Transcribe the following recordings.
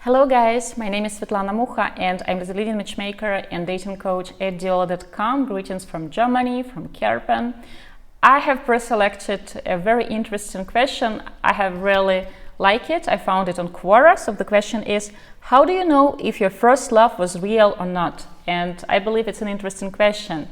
Hello guys, my name is Svetlana Mucha and I'm the leading matchmaker and dating coach at Diolli.com. Greetings from Germany, from Kerpen. I have pre-selected a very interesting question. I have really liked it. I found it on Quora. So the question is, how do you know if your first love was real or not? And I believe it's an interesting question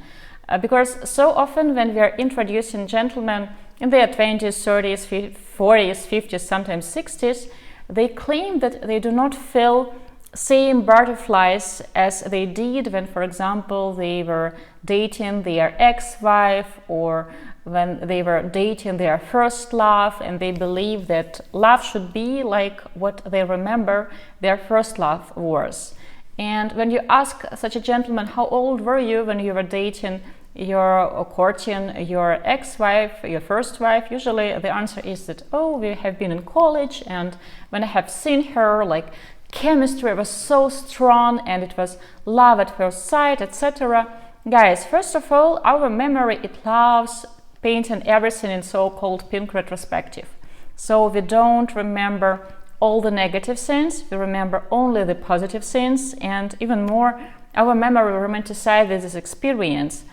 because so often when we are introducing gentlemen in their 20s, 30s, 40s, 50s, sometimes 60s, they claim that they do not feel same butterflies as they did when, for example, they were dating their ex-wife or when they were dating their first love, and they believe that love should be like what they remember their first love was. And when you ask such a gentleman, how old were you when you were dating or courting your ex-wife, your first wife, usually the answer is that, oh, we have been in college, and when I have seen her, like, chemistry was so strong and it was love at first sight, etc. Guys, first of all, our memory, it loves painting everything in so-called pink retrospective. So we don't remember all the negative things, we remember only the positive things, and even more, our memory romanticizes this experience.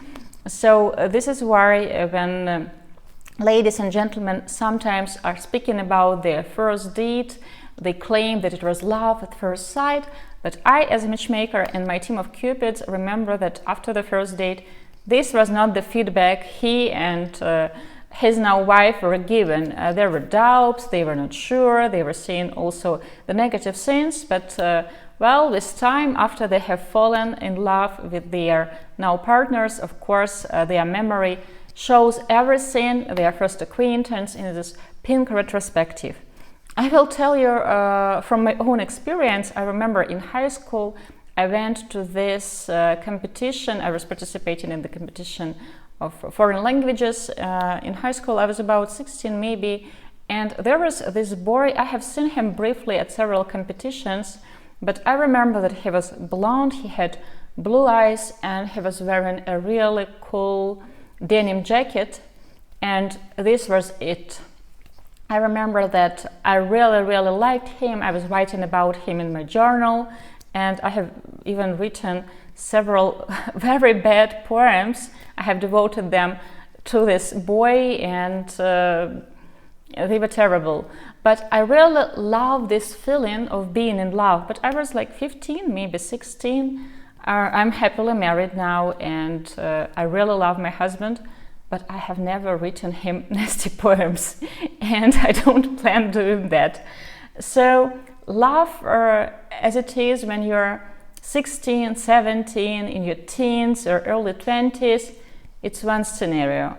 So this is why when ladies and gentlemen sometimes are speaking about their first date, they claim that it was love at first sight. But I, as a matchmaker and my team of Cupids, remember that after the first date, this was not the feedback he and his now wife were given. There were doubts, they were not sure, they were seeing also the negative things, but well, with time, after they have fallen in love with their now partners, of course, their memory shows everything, their first acquaintance, in this pink retrospective. I will tell you from my own experience. I remember in high school, I went to this competition. I was participating in the competition of foreign languages. In high school, I was about 16 maybe, and there was this boy. I have seen him briefly at several competitions, but I remember that he was blonde, he had blue eyes, and he was wearing a really cool denim jacket, and this was it. I remember that I really liked him. I was writing about him in my journal, and I have even written several very bad poems. I have devoted them to this boy, and they were terrible. But I really love this feeling of being in love. But I was like 15, maybe 16. I'm happily married now, and I really love my husband. But I have never written him nasty poems, and I don't plan doing that. So love, as it is when you're 16, 17, in your teens or early 20s, it's one scenario.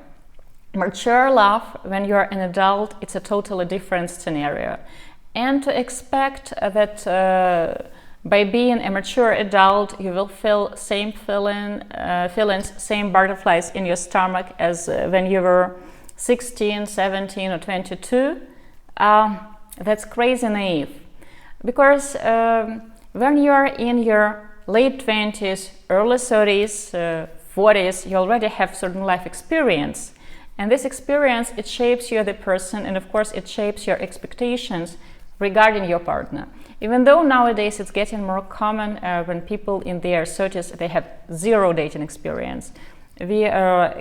Mature love, when you're an adult, it's a totally different scenario. And to expect that by being a mature adult, you will feel same feelings, same butterflies in your stomach as when you were 16, 17 or 22, that's crazy naive. Because when you're in your late 20s, early 30s, 40s, you already have certain life experience. And this experience, it shapes you as a person, and of course it shapes your expectations regarding your partner. Even though nowadays it's getting more common when people in their 30s, they have zero dating experience. We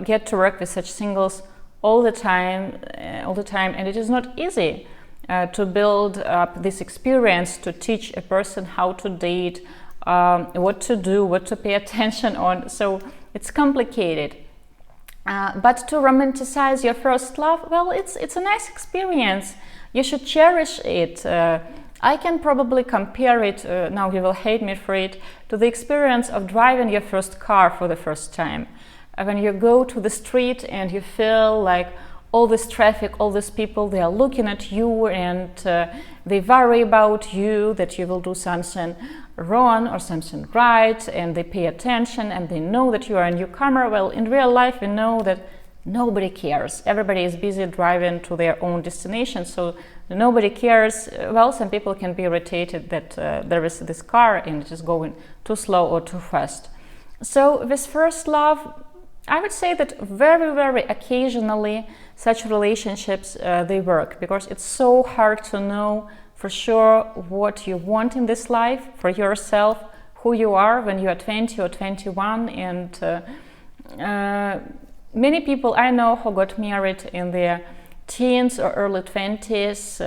get to work with such singles all the time, and it is not easy to build up this experience, to teach a person how to date, what to do, what to pay attention on. So it's complicated. But to romanticize your first love, well, it's a nice experience. You should cherish it. I can probably compare it, now you will hate me for it, to the experience of driving your first car for the first time. When you go to the street and you feel like all this traffic, all these people, they are looking at you, and they worry about you, that you will do something wrong or something right, and they pay attention, and they know that you are a newcomer. Well, in real life, we know that nobody cares. Everybody is busy driving to their own destination, so nobody cares. Well, some people can be irritated that there is this car and it is going too slow or too fast. So with first love, I would say that very occasionally such relationships they work, because it's so hard to know for sure what you want in this life for yourself, who you are when you are 20 or 21. And many people I know who got married in their teens or early 20s,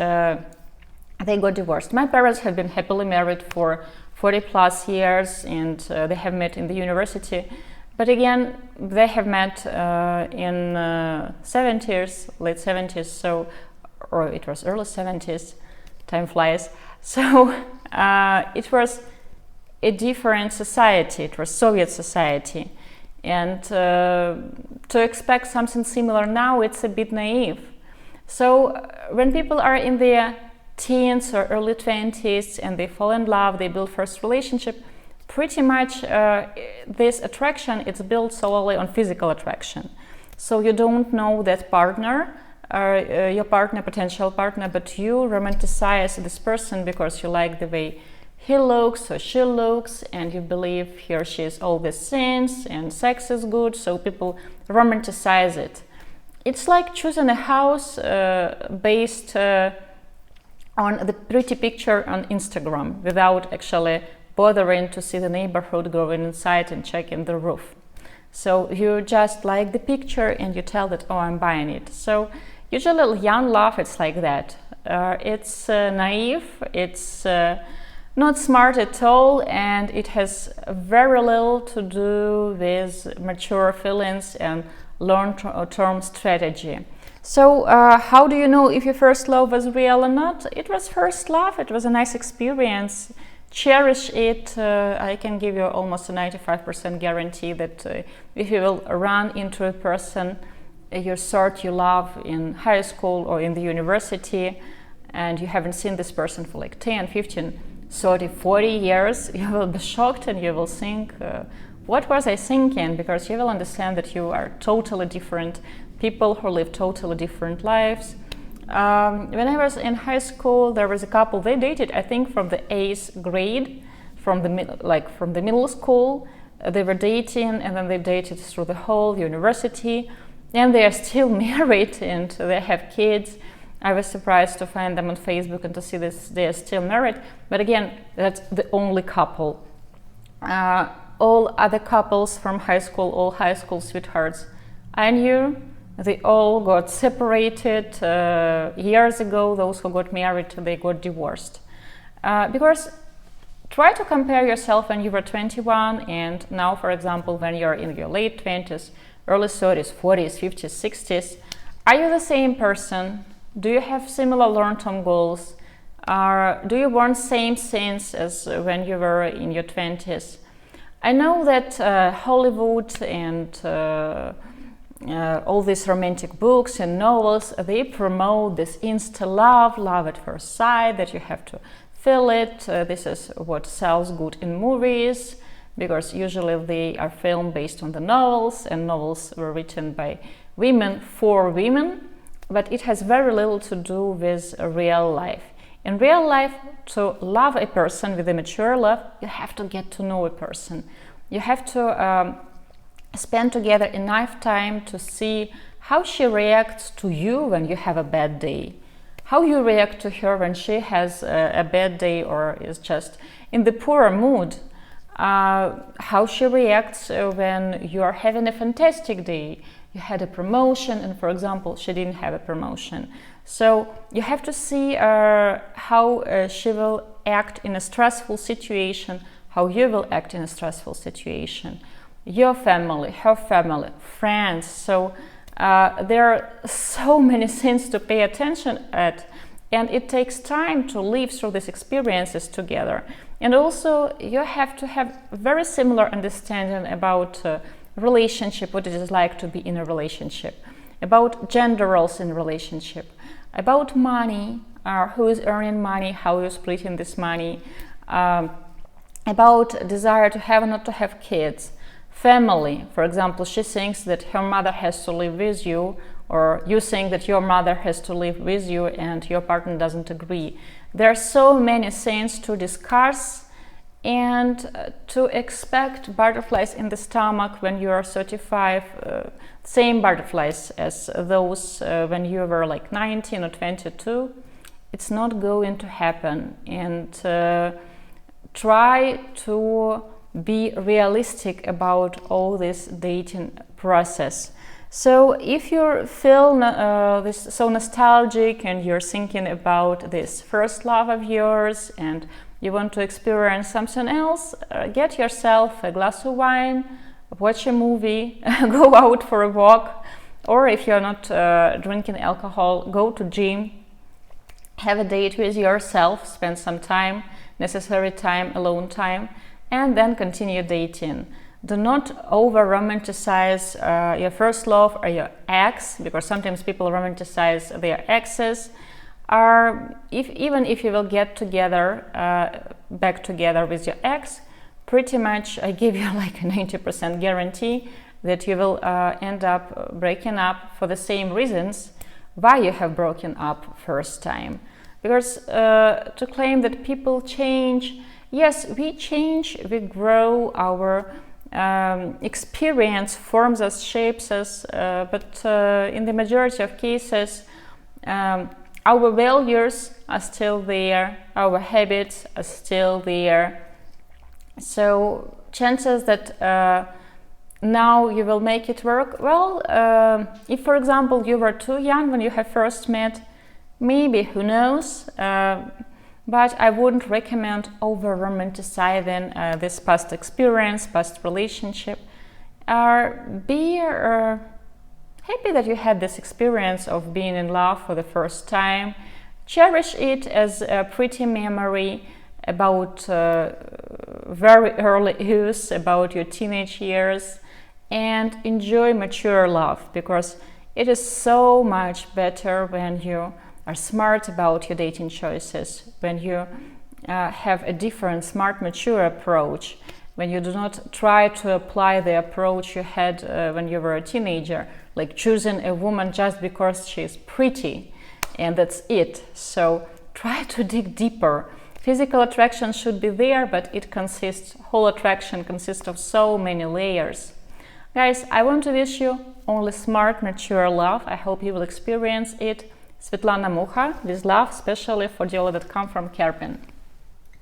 they got divorced. My parents have been happily married for 40 plus years, and they have met in the university. But again, they have met in 70s, late 70s, so, or it was early 70s, time flies. So it was a different society, it was Soviet society. And to expect something similar now, it's a bit naive. So when people are in their teens or early 20s and they fall in love, they build first relationship, pretty much this attraction, it's built solely on physical attraction. So you don't know that partner, your partner, potential partner, but you romanticize this person because you like the way he looks or she looks, and you believe he or she is all these things, and sex is good, so people romanticize it. It's like choosing a house based on the pretty picture on Instagram without actually bothering to see the neighborhood, going inside and checking the roof. So you just like the picture and you tell that, oh, I'm buying it. So usually young love, it's like that. It's naive, it's not smart at all, and it has very little to do with mature feelings and long-term strategy. So how do you know if your first love was real or not? It was first love, it was a nice experience. Cherish it. I can give you almost a 95% guarantee that if you will run into a person you thought you love in high school or in the university, and you haven't seen this person for like 10, 15, 30, 40 years, you will be shocked and you will think, what was I thinking? Because you will understand that you are totally different people who live totally different lives. When I was in high school, there was a couple, they dated, I think, from the 8th grade, from the middle school. They were dating, and then they dated through the whole university, and they are still married and they have kids. I was surprised to find them on Facebook and to see this they are still married. But again, that's the only couple. All other couples from high school, all high school sweethearts I knew, they all got separated years ago. Those who got married, they got divorced. Because try to compare yourself when you were 21 and now, for example, when you're in your late 20s, early 30s, 40s, 50s, 60s. Are you the same person? Do you have similar long-term goals? Do you want same things as when you were in your 20s? I know that Hollywood and all these romantic books and novels, they promote this insta love at first sight, that you have to feel it. This is what sells good in movies, because usually they are filmed based on the novels, and novels were written by women for women, but it has very little to do with real life. In real life, to love a person with a mature love, you have to get to know a person. You have to spend together enough time to see how she reacts to you when you have a bad day, how you react to her when she has a bad day or is just in the poorer mood, how she reacts when you are having a fantastic day. You had a promotion and, for example, she didn't have a promotion. So you have to see how she will act in a stressful situation, how you will act in a stressful situation. Your family, her family, friends. So there are so many things to pay attention at, and it takes time to live through these experiences together. And also you have to have very similar understanding about relationship, what it is like to be in a relationship, about gender roles in a relationship, about money, who is earning money, how you're splitting this money, about desire to have or not to have kids. Family, for example, she thinks that her mother has to live with you, or you think that your mother has to live with you and your partner doesn't agree. There are so many things to discuss, and to expect butterflies in the stomach when you are 35, same butterflies as those when you were like 19 or 22, it's not going to happen. And try to be realistic about all this dating process. So if you feel this so nostalgic and you're thinking about this first love of yours and you want to experience something else, get yourself a glass of wine, watch a movie, go out for a walk, or if you're not drinking alcohol, go to gym, have a date with yourself, spend some time, necessary time, alone time, and then continue dating. Do not over-romanticize your first love or your ex, because sometimes people romanticize their exes. Even if you will get together, back together with your ex, pretty much I give you like a 90% guarantee that you will end up breaking up for the same reasons why you have broken up first time. Because to claim that people change, yes, we change, we grow, our experience forms us, shapes us, but in the majority of cases, our values are still there, our habits are still there. So chances that now you will make it work, well, if for example you were too young when you have first met, maybe, who knows, but I wouldn't recommend over-romanticizing this past experience, past relationship. Be happy that you had this experience of being in love for the first time. Cherish it as a pretty memory about very early youth, about your teenage years, and enjoy mature love, because it is so much better when you are smart about your dating choices, when you have a different, smart, mature approach, when you do not try to apply the approach you had when you were a teenager, like choosing a woman just because she's pretty and that's it. So try to dig deeper. Physical attraction should be there, but whole attraction consists of so many layers. Guys, I want to wish you only smart, mature love. I hope you will experience it. Svetlana Mukha, with love, especially for Diolli.com from Kerpen.